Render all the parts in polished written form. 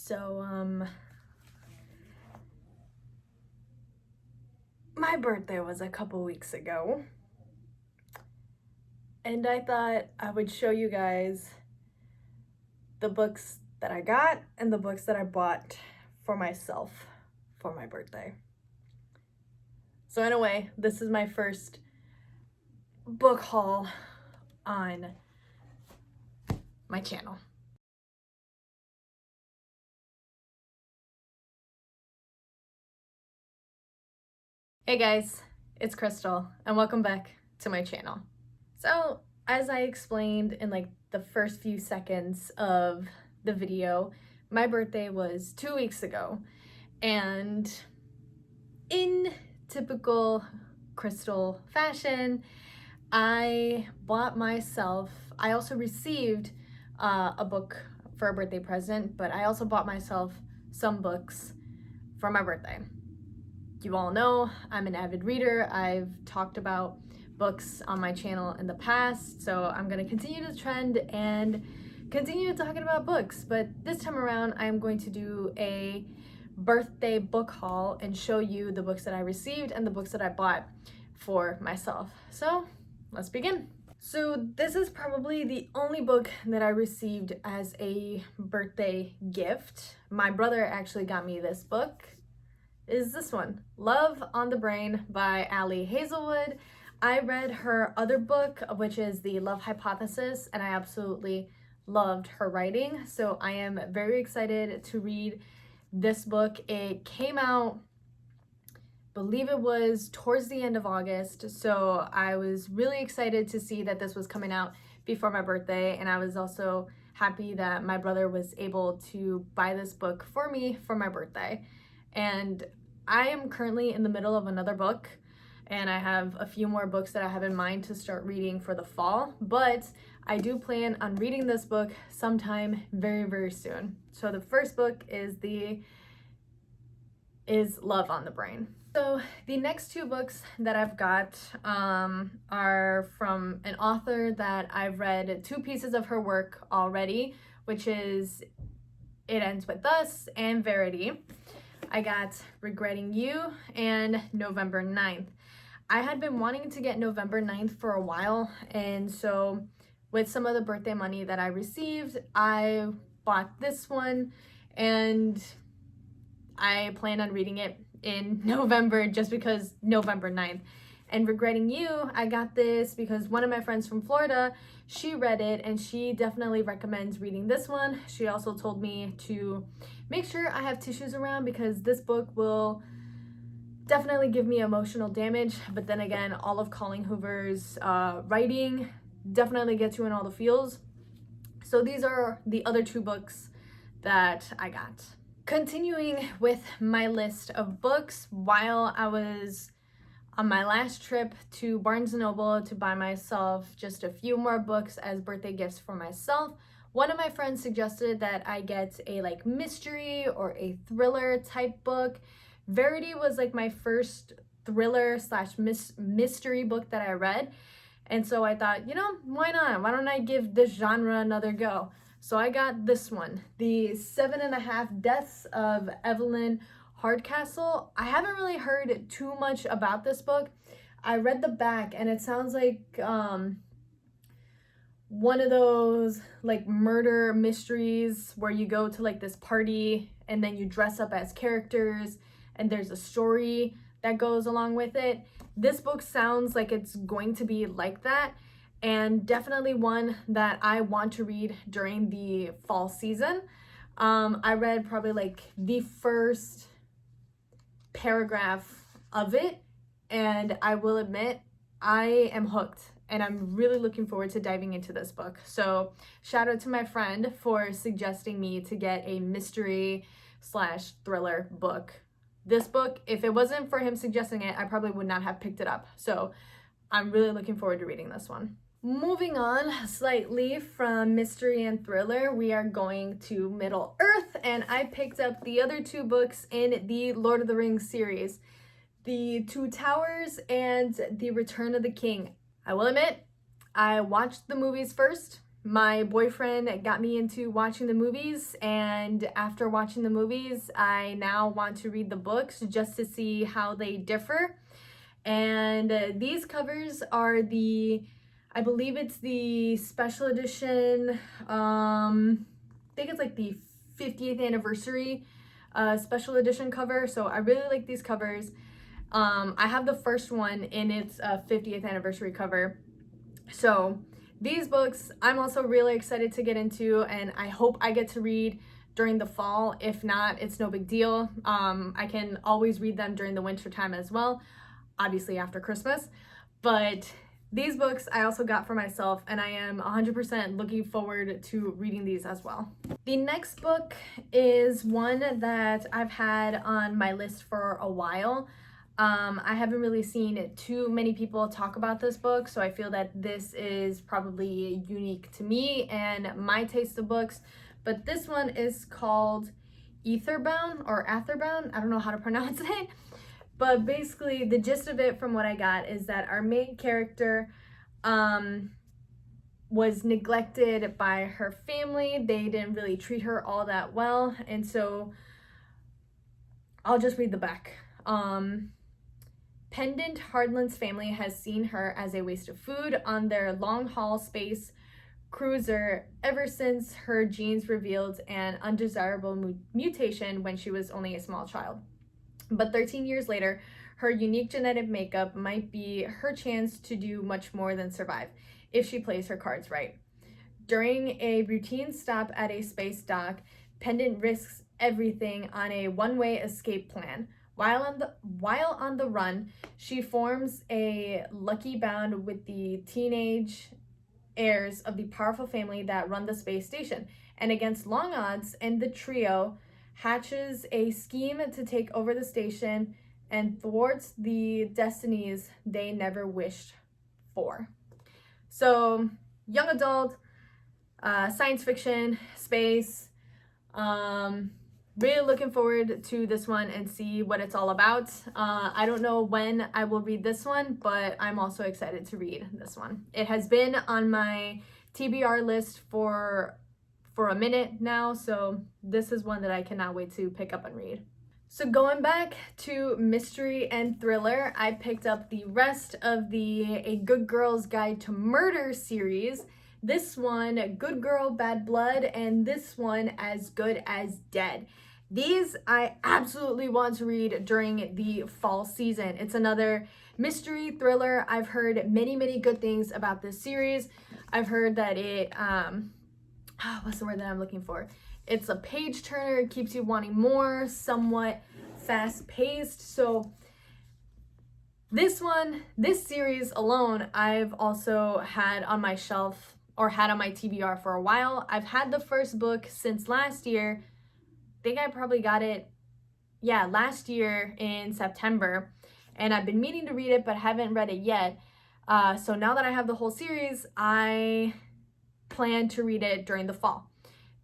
So, my birthday was a couple weeks ago, and I thought I would show you guys the books that I got and the books that I bought for myself for my birthday. So in a way, this is my first book haul on my channel. Hey guys, it's Crystal and welcome back to my channel. So as I explained in like the first few seconds of the video, my birthday was 2 weeks ago, and in typical Crystal fashion, I also received a book for a birthday present, but I also bought myself some books for my birthday. You all know I'm an avid reader. I've talked about books on my channel in the past, so I'm going to continue the trend and continue talking about books, but this time around I'm going to do a birthday book haul and show you the books that I received and the books that I bought for myself. So let's begin. So this is probably the only book that I received as a birthday gift. My brother actually got me this book. Is this one, Love on the Brain by Ali Hazelwood. I read her other book, which is The Love Hypothesis, and I absolutely loved her writing. So I am very excited to read this book. It came out, I believe it was towards the end of August. So I was really excited to see that this was coming out before my birthday. And I was also happy that my brother was able to buy this book for me for my birthday. And I am currently in the middle of another book, and I have a few more books that I have in mind to start reading for the fall, but I do plan on reading this book sometime very, very soon. So the first book is Love on the Brain. So the next two books that I've got are from an author that I've read 2 pieces of her work already, which is It Ends With Us and Verity. I got Regretting You and November 9th. I had been wanting to get November 9th for a while, and so with some of the birthday money that I received, I bought this one, and I plan on reading it in November just because November 9th. And Regretting You, I got this because one of my friends from Florida, she read it and she definitely recommends reading this one. She also told me to make sure I have tissues around because this book will definitely give me emotional damage. But then again, all of Colleen Hoover's writing definitely gets you in all the feels. So these are the other 2 books that I got. Continuing with my list of books, while I was on my last trip to Barnes & Noble to buy myself just a few more books as birthday gifts for myself, one of my friends suggested that I get a like mystery or a thriller type book. Verity was like my first thriller slash mystery book that I read. And so I thought, why not? Why don't I give this genre another go? So I got this one, The 7.5 Deaths of Evelyn, Hardcastle. I haven't really heard too much about this book. I read the back and it sounds like one of those like murder mysteries where you go to like this party and then you dress up as characters and there's a story that goes along with it. This book sounds like it's going to be like that, and definitely one that I want to read during the fall season. I read probably like the first paragraph of it, and I will admit I am hooked and I'm really looking forward to diving into this book. So shout out to my friend for suggesting me to get a mystery slash thriller book. This book, if it wasn't for him suggesting it, I probably would not have picked it up. So I'm really looking forward to reading this one. Moving on slightly from mystery and thriller, we are going to Middle Earth, and I picked up the other 2 books in the Lord of the Rings series, The Two Towers and The Return of the King. I will admit, I watched the movies first, my boyfriend got me into watching the movies, and after watching the movies, I now want to read the books just to see how they differ. And these covers are I believe it's the special edition, I think it's like the 50th anniversary special edition cover. So I really like these covers. I have the first one in its 50th anniversary cover. So these books I'm also really excited to get into, and I hope I get to read during the fall. If not, it's no big deal. I can always read them during the winter time as well, obviously after Christmas. But these books I also got for myself, and I am 100% looking forward to reading these as well. The next book is one that I've had on my list for a while. I haven't really seen too many people talk about this book, so I feel that this is probably unique to me and my taste of books. But this one is called Atherbound or Atherbound. I don't know how to pronounce it. But basically, the gist of it from what I got is that our main character was neglected by her family. They didn't really treat her all that well. And so I'll just read the back. Pendant Hardland's family has seen her as a waste of food on their long-haul space cruiser ever since her genes revealed an undesirable mutation when she was only a small child. But 13 years later, her unique genetic makeup might be her chance to do much more than survive if she plays her cards right. During a routine stop at a space dock, Pendant risks everything on a one-way escape plan. While on the run, she forms a lucky bond with the teenage heirs of the powerful family that run the space station. And against long odds, and the trio hatches a scheme to take over the station and thwarts the destinies they never wished for. So, young adult, science fiction, space. Really looking forward to this one and see what it's all about. I don't know when I will read this one, but I'm also excited to read this one. It has been on my TBR list for a minute now, so this is one that I cannot wait to pick up and read. So going back to mystery and thriller, I picked up the rest of the A Good Girl's Guide to Murder series. This one, Good Girl, Bad Blood, and this one, As Good as Dead. These I absolutely want to read during the fall season. It's another mystery thriller. I've heard many, many good things about this series. I've heard that it, what's the word that I'm looking for? It's a page turner, it keeps you wanting more, somewhat fast paced. So this series alone, I've also had on my shelf or had on my TBR for a while. I've had the first book since last year. I think I probably got it, last year in September. And I've been meaning to read it, but haven't read it yet. So now that I have the whole series, I plan to read it during the fall.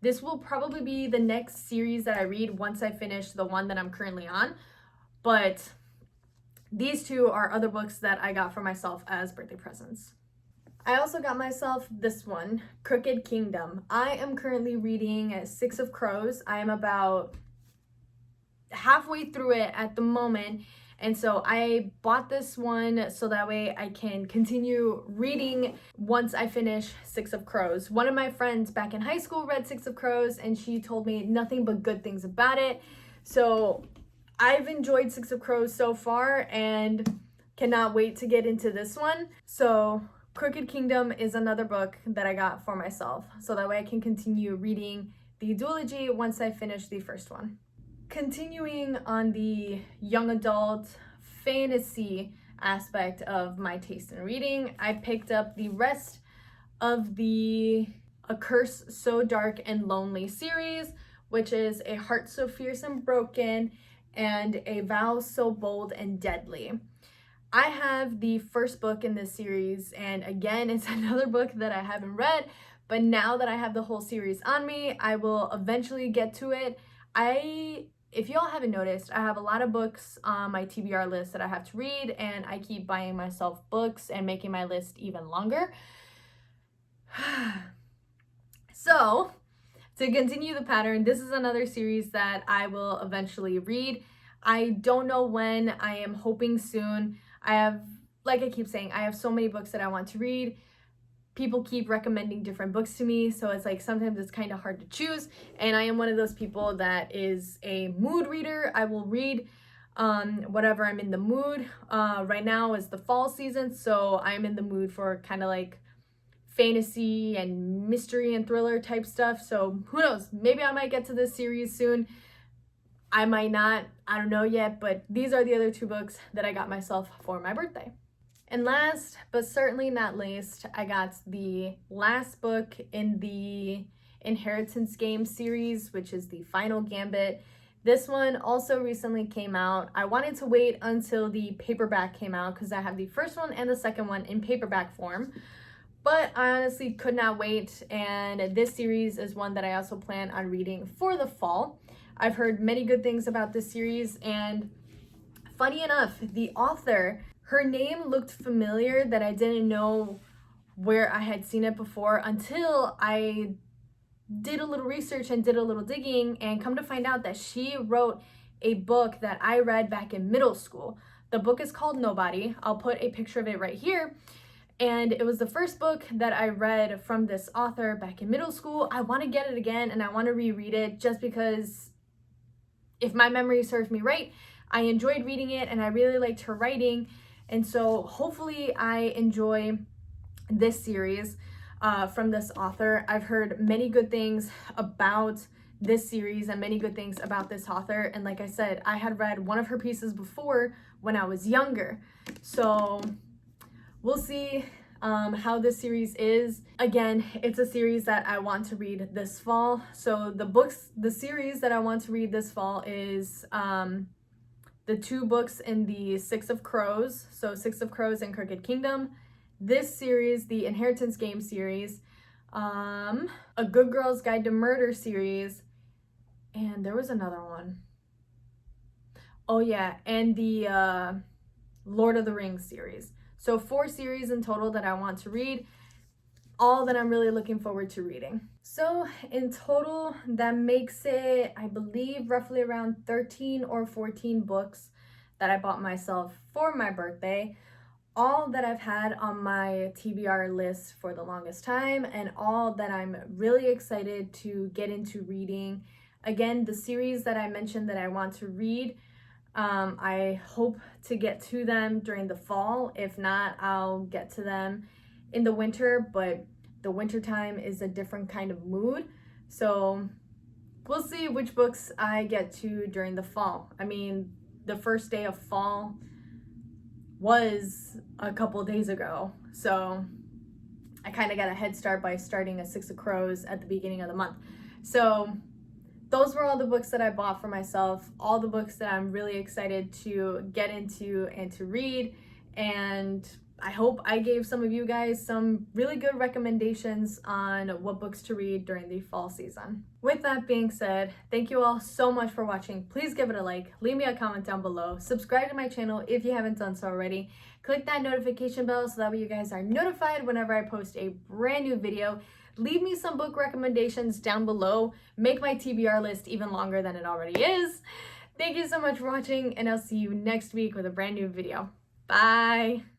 This will probably be the next series that I read once I finish the one that I'm currently on. But these two are other books that I got for myself as birthday presents. I also got myself this one, Crooked Kingdom. I am currently reading Six of Crows. I am about halfway through it at the moment. And so I bought this one so that way I can continue reading once I finish Six of Crows. One of my friends back in high school read Six of Crows, and she told me nothing but good things about it. So I've enjoyed Six of Crows so far and cannot wait to get into this one. So Crooked Kingdom is another book that I got for myself, so that way I can continue reading the duology once I finish the first one. Continuing on the young adult fantasy aspect of my taste in reading, I picked up the rest of the A Curse So Dark and Lonely series, which is A Heart So Fierce and Broken and A Vow So Bold and Deadly. I have the first book in this series, and again, it's another book that I haven't read, but now that I have the whole series on me, I will eventually get to it. If y'all haven't noticed, I have a lot of books on my TBR list that I have to read, and I keep buying myself books and making my list even longer. So, to continue the pattern, this is another series that I will eventually read. I don't know when. I am hoping soon. Like I keep saying, I have so many books that I want to read. People keep recommending different books to me, so it's like sometimes it's kind of hard to choose, and I am one of those people that is a mood reader. I will read whatever I'm in the mood. Right now is the fall season, so I'm in the mood for kind of like fantasy and mystery and thriller type stuff, so who knows, maybe I might get to this series soon. I might not, I don't know yet, but these are the other two books that I got myself for my birthday. And last, but certainly not least, I got the last book in the Inheritance Game series, which is the Final Gambit. This one also recently came out. I wanted to wait until the paperback came out because I have the first one and the second one in paperback form, but I honestly could not wait, and this series is one that I also plan on reading for the fall. I've heard many good things about this series, and funny enough, the author, her name looked familiar that I didn't know where I had seen it before until I did a little research and did a little digging, and come to find out that she wrote a book that I read back in middle school. The book is called Nobody. I'll put a picture of it right here. And it was the first book that I read from this author back in middle school. I want to get it again and I want to reread it just because, if my memory serves me right, I enjoyed reading it and I really liked her writing. And so hopefully I enjoy this series from this author. I've heard many good things about this series and many good things about this author. And like I said, I had read one of her pieces before when I was younger. So we'll see how this series is. Again, it's a series that I want to read this fall. So the series that I want to read this fall is the two books in the Six of Crows, so Six of Crows and Crooked Kingdom. This series, the Inheritance Game series, A Good Girl's Guide to Murder series, and there was another one. Oh yeah, and the Lord of the Rings series. So 4 series in total that I want to read, all that I'm really looking forward to reading. So in total, that makes it, I believe, roughly around 13 or 14 books that I bought myself for my birthday, all that I've had on my TBR list for the longest time, and all that I'm really excited to get into reading. Again, the series that I mentioned that I want to read, I hope to get to them during the fall. If not, I'll get to them in the winter, but the winter time is a different kind of mood. So we'll see which books I get to during the fall. I mean, the first day of fall was a couple days ago, so I kind of got a head start by starting a Six of Crows at the beginning of the month. So those were all the books that I bought for myself, all the books that I'm really excited to get into and to read, and I hope I gave some of you guys some really good recommendations on what books to read during the fall season. With that being said, thank you all so much for watching. Please give it a like, leave me a comment down below, subscribe to my channel if you haven't done so already, click that notification bell so that way you guys are notified whenever I post a brand new video. Leave me some book recommendations down below, make my TBR list even longer than it already is. Thank you so much for watching, and I'll see you next week with a brand new video. Bye!